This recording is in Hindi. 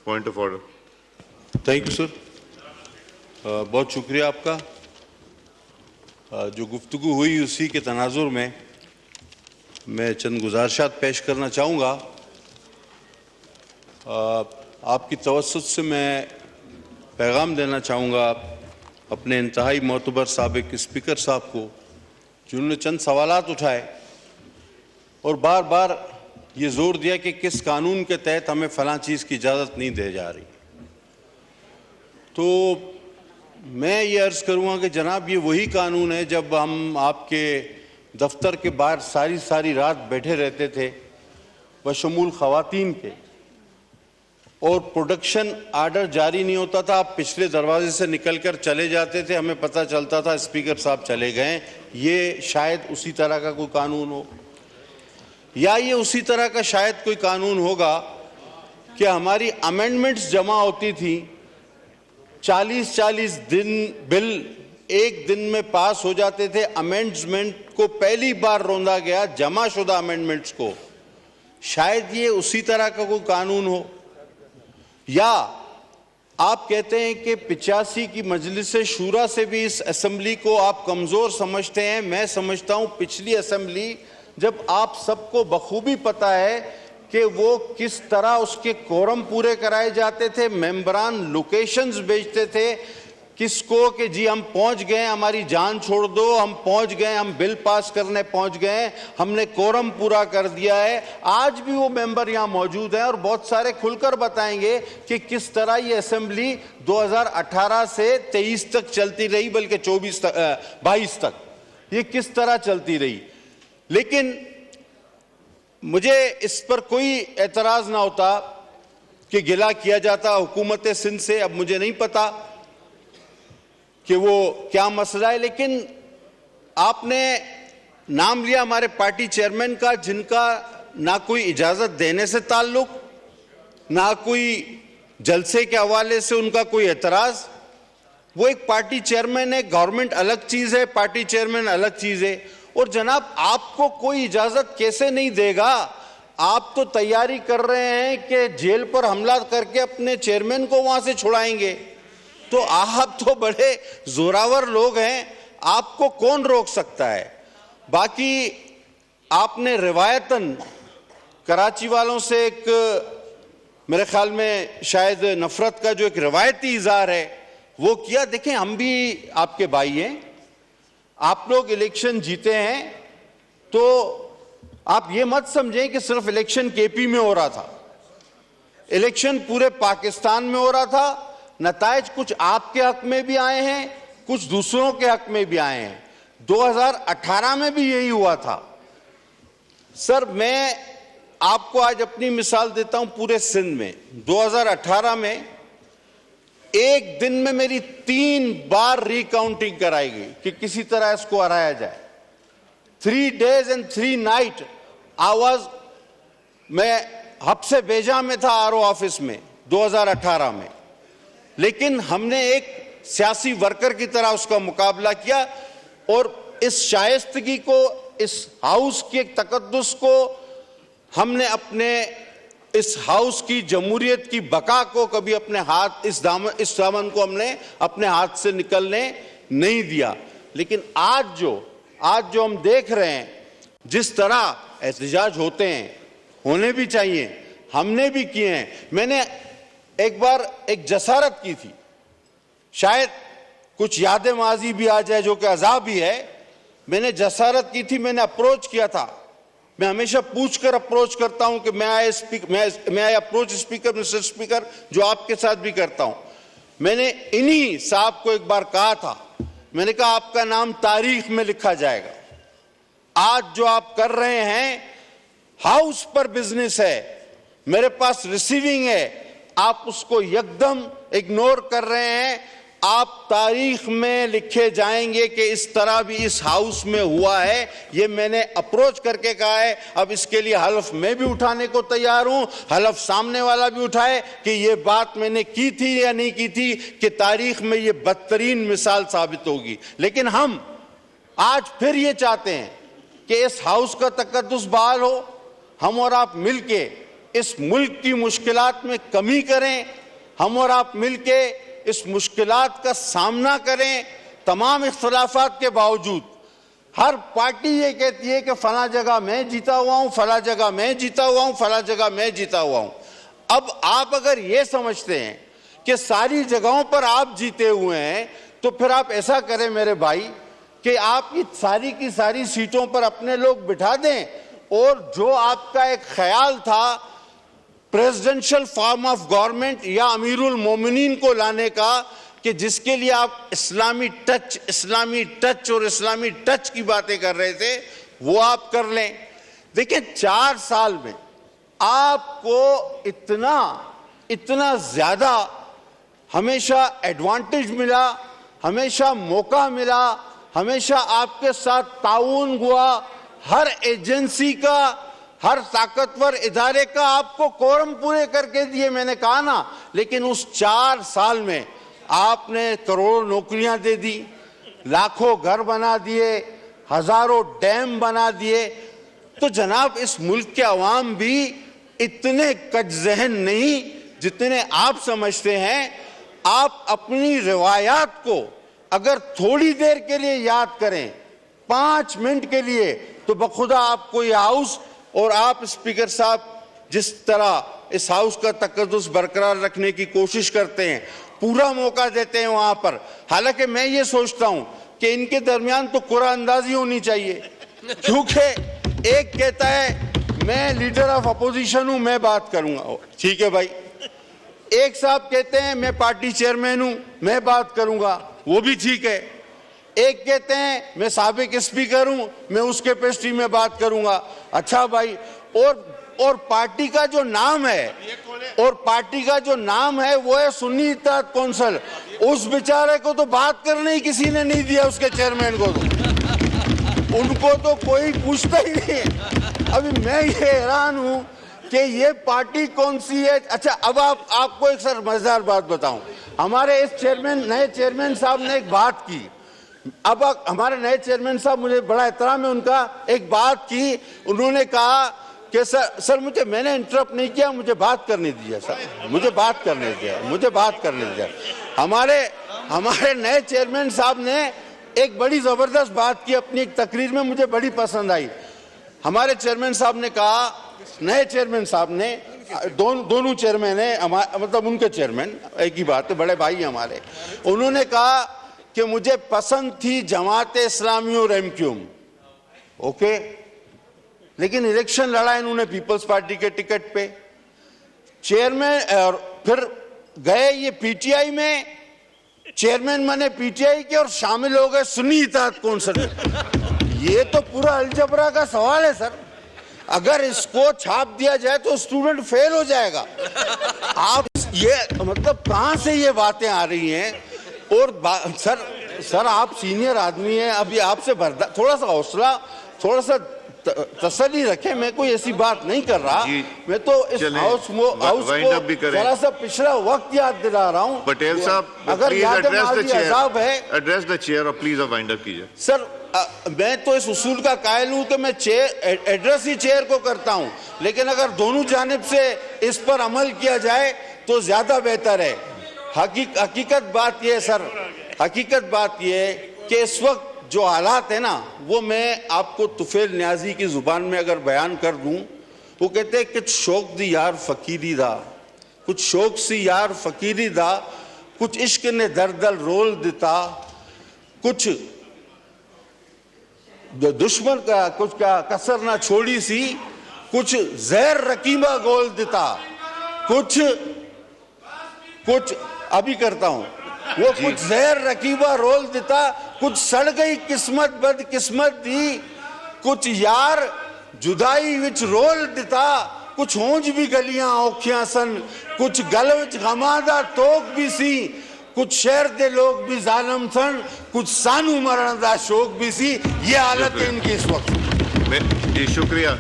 Point of order. Thank you sir. बहुत शुक्रिया आपका। जो गुफ्तगू हुई उसी के तनाजुर में मैं चंद गुजारिशात पेश करना चाहूँगा। आपकी तवस्सुत से मैं पैगाम देना चाहूँगा अपने इंतहाई मोतबर साबिक स्पीकर साहब को, जिन्होंने चंद सवालात उठाए और बार बार ये जोर दिया कि किस कानून के तहत हमें फ़लाँ चीज़ की इजाज़त नहीं दी जा रही। तो मैं ये अर्ज़ करूँगा कि जनाब, ये वही कानून है जब हम आपके दफ्तर के बाहर सारी रात बैठे रहते थे बशमूल ख़वातीन के, और प्रोडक्शन आर्डर जारी नहीं होता था। आप पिछले दरवाजे से निकल कर चले जाते थे, हमें पता चलता था स्पीकर साहब चले गए। ये शायद उसी तरह का कोई कानून हो, या ये उसी तरह का शायद कोई कानून होगा कि हमारी अमेंडमेंट्स जमा होती थी, 40-40 दिन बिल एक दिन में पास हो जाते थे। अमेंडमेंट को पहली बार रोंदा गया, जमा शुदा अमेंडमेंट्स को। शायद ये उसी तरह का कोई कानून हो। या आप कहते हैं कि 85 की मजलिस शूरा से भी इस असेंबली को आप कमज़ोर समझते हैं। मैं समझता हूँ पिछली असेंबली, जब आप सबको बखूबी पता है कि वो किस तरह उसके कोरम पूरे कराए जाते थे, मेंबरान लोकेशंस भेजते थे किसको कि जी हम पहुंच गए, हमारी जान छोड़ दो, हम पहुंच गए, हम बिल पास करने पहुंच गए, हमने कोरम पूरा कर दिया है। आज भी वो मेंबर यहाँ मौजूद हैं और बहुत सारे खुलकर बताएंगे कि किस तरह ये असेंबली 2018 से 23 तक चलती रही, बल्कि 22 तक ये किस तरह चलती रही। लेकिन मुझे इस पर कोई एतराज़ ना होता कि गिला किया जाता हुकूमत सिंध से। अब मुझे नहीं पता कि वो क्या मसला है, लेकिन आपने नाम लिया हमारे पार्टी चेयरमैन का, जिनका ना कोई इजाज़त देने से ताल्लुक़, ना कोई जलसे के हवाले से उनका कोई एतराज़। वो एक पार्टी चेयरमैन है, गवर्नमेंट अलग चीज़ है, पार्टी चेयरमैन अलग चीज़ है। और जनाब, आपको कोई इजाज़त कैसे नहीं देगा? आप तो तैयारी कर रहे हैं कि जेल पर हमला करके अपने चेयरमैन को वहाँ से छुड़ाएंगे। तो आप तो बड़े जोरावर लोग हैं, आपको कौन रोक सकता है? बाकी आपने रिवायतन कराची वालों से एक, मेरे ख्याल में शायद नफरत का जो एक रिवायती इज़हार है वो किया। देखें, हम भी आपके भाई हैं, आप लोग इलेक्शन जीते हैं, तो आप ये मत समझें कि सिर्फ इलेक्शन केपी में हो रहा था। इलेक्शन पूरे पाकिस्तान में हो रहा था। नताइज कुछ आपके हक में भी आए हैं, कुछ दूसरों के हक में भी आए हैं। 2018 में भी यही हुआ था। सर, मैं आपको आज अपनी मिसाल देता हूं पूरे सिंध में। 2018 में एक दिन में मेरी 3 बार रिकाउंटिंग कराई गई कि किसी तरह इसको हराया जाए। 3 days and 3 nights आवाज, मैं हब से बेजा में था आरओ ऑफिस में 2018 में। लेकिन हमने एक सियासी वर्कर की तरह उसका मुकाबला किया और इस शाइस्तगी को, इस हाउस के तकद्दुस को हमने अपने, इस हाउस की जमहूरियत की बका को कभी अपने हाथ, इस दामन को हमने अपने हाथ से निकलने नहीं दिया। लेकिन आज जो हम देख रहे हैं, जिस तरह एहतजाज होते हैं, होने भी चाहिए, हमने भी किए हैं। मैंने एक बार एक जसारत की थी, शायद कुछ याद माजी भी आ जाए जो कि अज़ाब भी है। मैंने जसारत की थी, मैंने अप्रोच किया था। मैं हमेशा पूछकर अप्रोच करता हूं कि मैं I approach speaker, mister speaker, जो आपके साथ भी करता हूं। मैंने इन्हीं साहब को एक बार कहा था, मैंने कहा आपका नाम तारीख में लिखा जाएगा। आज जो आप कर रहे हैं, हाउस पर बिजनेस है, मेरे पास रिसीविंग है, आप उसको एकदम इग्नोर कर रहे हैं। आप तारीख में लिखे जाएंगे कि इस तरह भी इस हाउस में हुआ है। ये मैंने अप्रोच करके कहा है। अब इसके लिए हल्फ मैं भी उठाने को तैयार हूं, हल्फ सामने वाला भी उठाए कि ये बात मैंने की थी या नहीं की थी, कि तारीख में ये बदतरीन मिसाल साबित होगी। लेकिन हम आज फिर ये चाहते हैं कि इस हाउस का तकद्दुस बहाल हो, हम और आप मिलके इस मुल्क की मुश्किलात में कमी करें, हम और आप मिलके इस मुश्किलात का सामना करें। तमाम इख्तलाफात के बावजूद हर पार्टी ये कहती है कि फला जगह मैं जीता हुआ हूं, फला जगह मैं जीता हुआ हूं, फला जगह मैं जीता हुआ हूं। अब आप अगर ये समझते हैं कि सारी जगहों पर आप जीते हुए हैं, तो फिर आप ऐसा करें मेरे भाई कि आप की सारी सीटों पर अपने लोग बिठा दें, और जो आपका एक ख्याल था प्रेसिडेंशियल फॉर्म ऑफ गवर्नमेंट या अमीरुल मोमिनीन को लाने का, कि जिसके लिए आप इस्लामी टच और इस्लामी टच की बातें कर रहे थे, वो आप कर लें। देखिए 4 साल में आपको इतना ज्यादा हमेशा एडवांटेज मिला, हमेशा मौका मिला, हमेशा आपके साथ ताउन हुआ, हर एजेंसी का, हर ताकतवर इदारे का आपको कोरम पूरे करके दिए, मैंने कहा ना। लेकिन उस 4 साल में आपने करोड़ों नौकरियां दे दी, लाखों घर बना दिए, हजारों डैम बना दिए। तो जनाब इस मुल्क के अवाम भी इतने कजजहन नहीं जितने आप समझते हैं। आप अपनी रिवायात को अगर थोड़ी देर के लिए याद करें, 5 मिनट के लिए, तो बखुदा आपको ये हाउस और आप स्पीकर साहब जिस तरह इस हाउस का तकद्दुस बरकरार रखने की कोशिश करते हैं, पूरा मौका देते हैं वहां पर। हालांकि मैं ये सोचता हूं कि इनके दरमियान तो कुरान अंदाजी होनी चाहिए, क्योंकि एक कहता है मैं लीडर ऑफ अपोजिशन हूं, मैं बात करूंगा, ठीक है भाई। एक साहब कहते हैं मैं पार्टी चेयरमैन हूं, मैं बात करूंगा, वो भी ठीक है। एक कहते हैं मैं साबिक स्पीकर हूं, मैं उस कैपेसिटी में बात करूंगा। अच्छा भाई, और पार्टी का जो नाम है, वो है सुन्नी इत्तेहाद कौंसिल। उस बेचारे को तो बात करने ही किसी ने नहीं दिया, उसके चेयरमैन को तो उनको तो कोई पूछता ही नहीं। अभी मैं ये हैरान हूं कि ये पार्टी कौन सी है। अच्छा, अब आपको एक सर मजेदार बात बताऊं। हमारे इस नए चेयरमैन साहब ने एक बात की। अब हमारे नए चेयरमैन साहब, मुझे बड़ा एहतराम है उनका, एक बात की, उन्होंने कहा कि सर मैंने इंटरप्ट नहीं किया, मुझे बात करने दिया सर, मुझे बात करने दिया। हमारे नए चेयरमैन साहब ने एक बड़ी जबरदस्त बात की अपनी एक तकरीर में, मुझे बड़ी पसंद आई। हमारे चेयरमैन साहब ने कहा, नए चेयरमैन साहब ने, दोनों चेयरमैन है, मतलब उनके चेयरमैन एक ही बात है, बड़े भाई हमारे, उन्होंने कहा कि मुझे पसंद थी जमात इस्लामी और एमक्यूएम, ओके, लेकिन इलेक्शन लड़ा इन्होंने पीपल्स पार्टी के टिकट पे चेयरमैन, और फिर गए ये पीटीआई में, चेयरमैन बने पीटीआई के और शामिल हो गए सुन्नी इत्तेहाद कौंसिल में। ये तो पूरा अलजबरा का सवाल है सर। अगर इसको छाप दिया जाए तो स्टूडेंट फेल हो जाएगा। आप ये मतलब कहां से ये बातें आ रही हैं? और सर आप सीनियर आदमी हैं, अभी आपसे थोड़ा सा हौसला, थोड़ा सा तसल्ली रखें। मैं कोई ऐसी बात नहीं कर रहा, मैं तो इस हाउस को जरा सा पिछला वक्त याद दिला रहा हूं। पटेल साहब, अगर एड्रेस द चेयर और प्लीज वाइंड अप कीजिए। सर मैं तो इस उसूल का कायल हूं कि मैं एड्रेस ही चेयर को करता हूं, लेकिन अगर दोनों जानिब से इस पर अमल किया जाए तो ज्यादा बेहतर है। हकीकत बात यह है सर, हकीकत बात यह है कि इस वक्त जो हालात है ना, वो मैं आपको तुफैल न्याजी की जुबान में अगर बयान कर दूं, वो कहते हैं कि शौक दी यार फकीरी दा, कुछ शौक सी यार फकीरी दा, कुछ इश्क ने दरदल रोल दिता, कुछ दुश्मन का कुछ का कसर ना छोड़ी सी, कुछ जहर रकीबा गोल दिता, कुछ अभी करता हूं, वो कुछ जहर रकीबा रोल दिता, कुछ सड़ गई किस्मत बदकिस्मत दी, कुछ यार जुदाई विच रोल दिता, कुछ होंज भी गलियां औखियां सन, कुछ गल विच गमादा तोक भी सी, कुछ शहर दे लोग भी जालिम सन, कुछ सानू मरण दा शौक भी सी। ये हालत है इनकी इस वक्त। शुक्रिया।